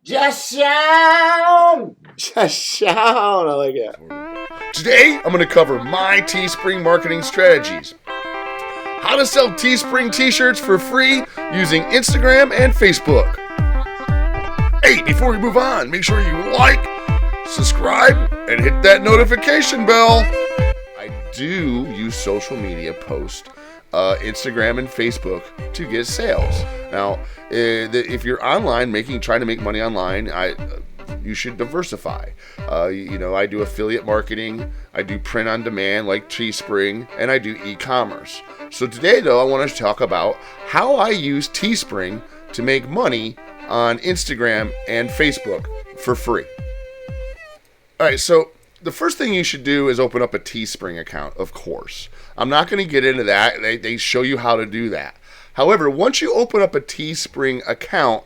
Just shout! Just shout! I like it. Today, I'm going to cover my Teespring marketing strategies. How to sell Teespring t-shirts for free using Instagram and Facebook. Hey, before we move on, make sure you like, subscribe, and hit that notification bell. I do use social media posts, Instagram and Facebook, to get sales. Now, if you're online trying to make money online, you should diversify. I do affiliate marketing, I do print on demand like Teespring, and I do e-commerce. So today, though, I want to talk about how I use Teespring to make money on Instagram and Facebook for free. All right, so the first thing you should do is open up a Teespring account, of course. I'm not going to get into that. They show you how to do that. However, once you open up a Teespring account,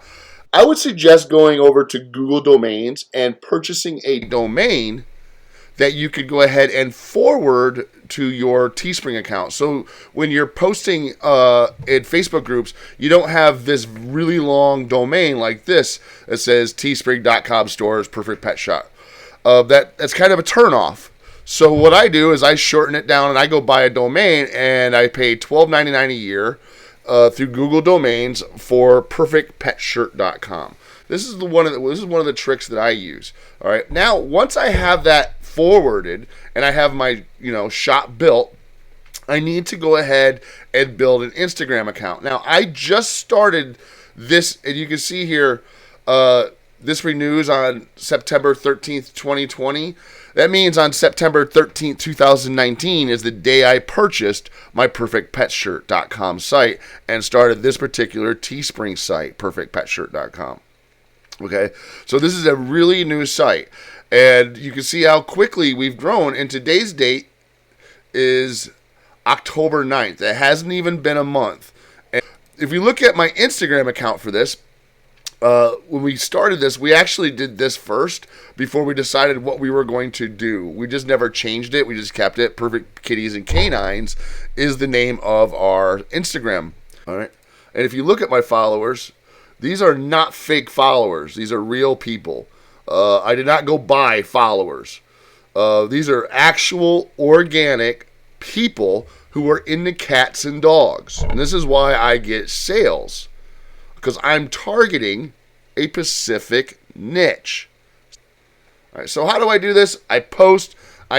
I would suggest going over to Google Domains and purchasing a domain that you could go ahead and forward to your Teespring account. So when you're posting in Facebook groups, you don't have this really long domain like this that says teespring.com stores perfect pet shop. That's kind of a turnoff. So what I do is I shorten it down and I go buy a domain and I pay $12.99 a year through Google Domains for perfectpetshirt.com. This is one of the tricks that I use. All right. Now, once I have that forwarded and I have my shop built, I need to go ahead and build an Instagram account. Now, I just started this, and you can see here, this renews on September 13th, 2020. That means on September 13th, 2019 is the day I purchased my perfectpetshirt.com site and started this particular Teespring site, perfectpetshirt.com. Okay, so this is a really new site, and you can see how quickly we've grown, and today's date is October 9th. It hasn't even been a month. And if you look at my Instagram account for this, when we started this, we actually did this first before we decided what we were going to do. We just never changed it. We just kept it. Perfect Kitties and Canines is the name of our Instagram. All right. And if you look at my followers, these are not fake followers. These are real people. I did not go buy followers. These are actual organic people who are into cats and dogs. And this is why I get sales. Because I'm targeting a specific niche. All right, so how do I do this? I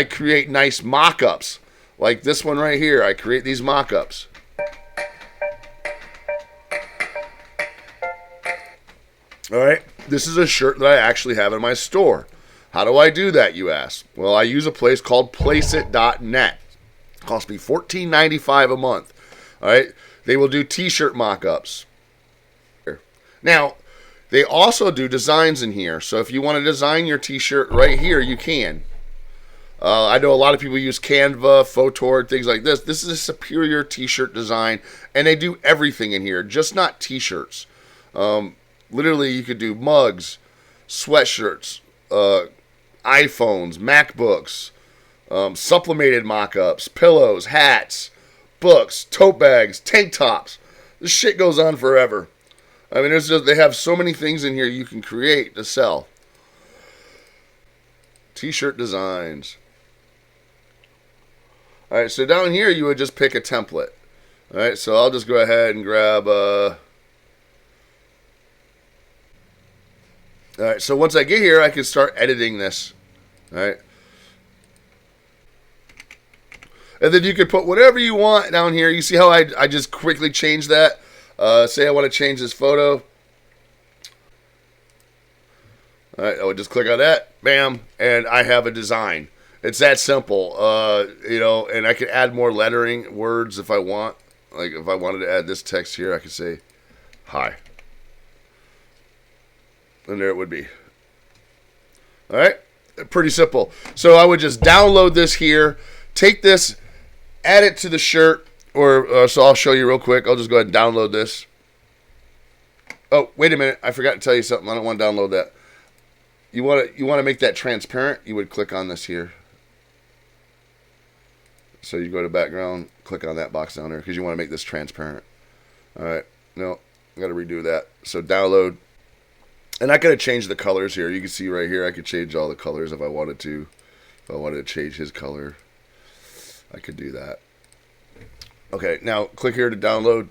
create nice mock-ups. Like this one right here. I create these mock-ups. All right, this is a shirt that I actually have in my store. How do I do that, you ask? Well, I use a place called Placeit.net. It costs me $14.95 a month. All right, they will do t-shirt mock-ups. Now, they also do designs in here. So if you want to design your t-shirt right here, you can. I know a lot of people use Canva, Photord, things like this. This is a superior t-shirt design, and they do everything in here, just not t-shirts. Literally, you could do mugs, sweatshirts, iPhones, MacBooks, sublimated mock-ups, pillows, hats, books, tote bags, tank tops. This shit goes on forever. I mean, they have so many things in here you can create to sell. T-shirt designs. All right, so down here you would just pick a template. All right, so I'll just go ahead and grab All right, so once I get here, I can start editing this. All right. And then you can put whatever you want down here. You see how I just quickly changed that? Say I want to change this photo. All right, I would just click on that, bam, and I have a design. It's that simple, and I can add more lettering, words if I want. Like if I wanted to add this text here, I could say, hi. And there it would be. All right, pretty simple. So I would just download this here, take this, add it to the shirt, so I'll show you real quick. I'll just go ahead and download this. Oh, wait a minute. I forgot to tell you something. I don't want to download that. You want to make that transparent? You would click on this here. So you go to background, click on that box down there because you want to make this transparent. All right. No, I got to redo that. So download. And I could have changed the colors here. You can see right here, I could change all the colors if I wanted to. If I wanted to change his color, I could do that. Okay, now click here to download.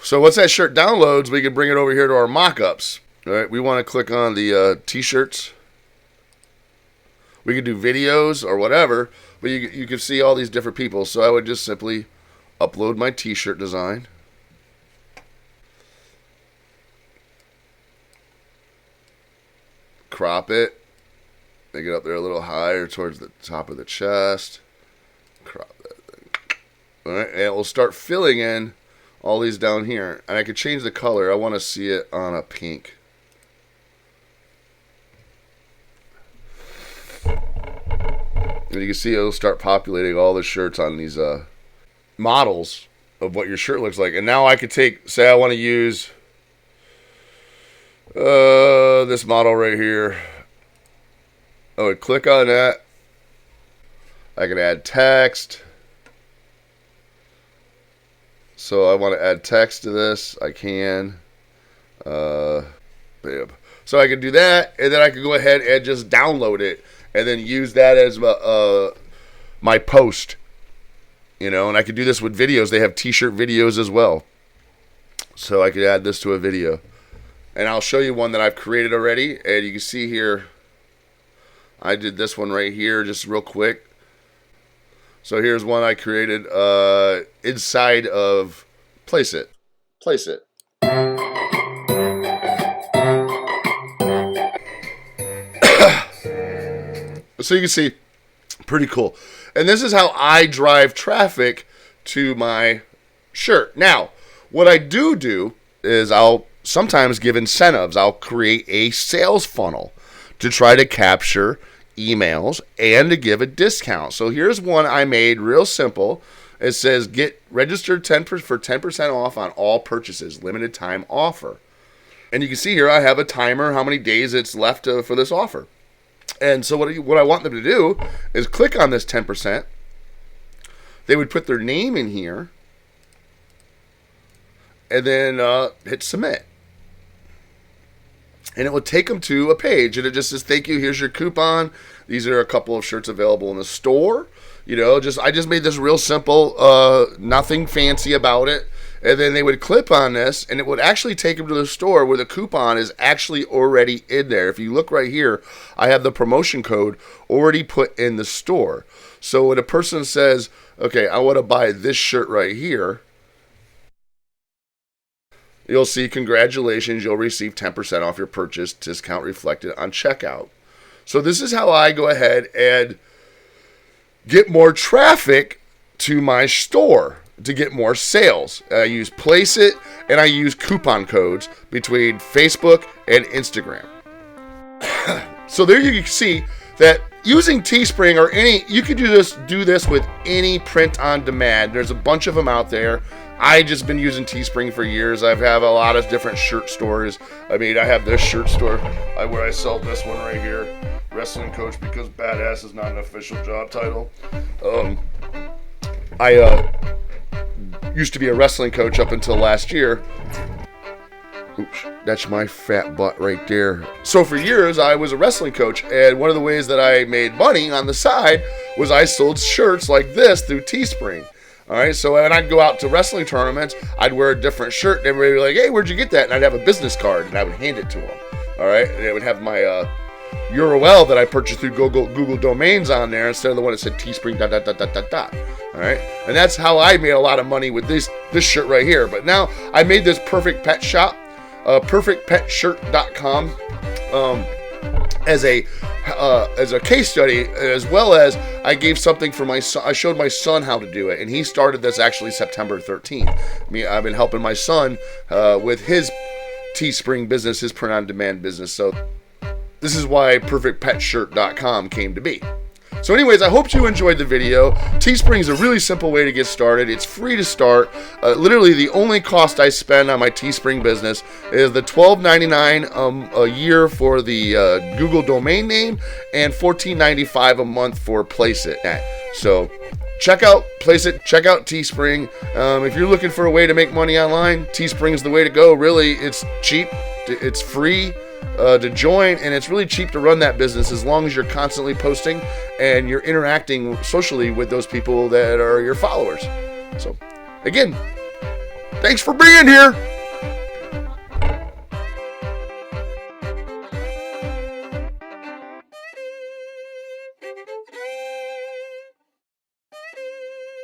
So once that shirt downloads, we can bring it over here to our mock-ups. All right, we want to click on the t-shirts. We could do videos or whatever, but you can see all these different people. So I would just simply upload my t-shirt design. Crop it. Make it up there a little higher towards the top of the chest. Crop that thing. All right, and it will start filling in all these down here. And I could change the color. I want to see it on a pink. And you can see it'll start populating all the shirts on these models of what your shirt looks like. And now I could take, say I want to use this model right here. I would click on that. I can add text. So I want to add text to this. I can. Bam. So I can do that, and then I can go ahead and just download it, and then use that as my post. You know, and I could do this with videos. They have t-shirt videos as well. So I could add this to a video. And I'll show you one that I've created already. And you can see here, I did this one right here just real quick. So here's one I created inside of Placeit. Placeit. So you can see, pretty cool. And this is how I drive traffic to my shirt. Now, what I do is I'll sometimes give incentives. I'll create a sales funnel to try to capture emails and to give a discount. So here's one I made real simple. It says get registered for 10% off on all purchases, limited time offer. And you can see here I have a timer, how many days it's left for this offer. And so what I want them to do is click on this 10%. They would put their name in here and then hit submit. And it will take them to a page, and it just says, thank you, here's your coupon. These are a couple of shirts available in the store. You know, I just made this real simple, nothing fancy about it. And then they would click on this, and it would actually take them to the store where the coupon is actually already in there. If you look right here, I have the promotion code already put in the store. So when a person says, okay, I want to buy this shirt right here, you'll see, congratulations, you'll receive 10% off your purchase, discount reflected on checkout. So this is how I go ahead and get more traffic to my store to get more sales. I use Placeit and I use coupon codes between Facebook and Instagram. So there you can see that using Teespring or you could do this with any print on demand. There's a bunch of them out there. I just been using Teespring for years. I have a lot of different shirt stores. I mean, I have this shirt store where I sell this one right here, Wrestling Coach, because badass is not an official job title. I used to be a wrestling coach up until last year. Oops, that's my fat butt right there. So for years, I was a wrestling coach, and one of the ways that I made money on the side was I sold shirts like this through Teespring. All right, so when I'd go out to wrestling tournaments, I'd wear a different shirt, and everybody would be like, hey, where'd you get that? And I'd have a business card, and I would hand it to them. All right, and it would have my URL that I purchased through Google Domains on there instead of the one that said Teespring ... All right, and that's how I made a lot of money with this shirt right here. But now I made this perfect pet shop, perfectpetshirt.com, as a case study, as well as I gave something for my son. I showed my son how to do it, and he started this actually September 13th. I've been helping my son with his Teespring business, his print-on-demand business. So this is why perfectpetshirt.com came to be. So anyways, I hope you enjoyed the video. Teespring is a really simple way to get started. It's free to start. Literally, the only cost I spend on my Teespring business is the $12.99 a year for the Google domain name and $14.95 a month for Placeit. So check out Placeit, check out Teespring. If you're looking for a way to make money online, Teespring is the way to go. Really, it's cheap, it's free to join, and it's really cheap to run that business as long as you're constantly posting and you're interacting socially with those people that are your followers. So, again, thanks for being here.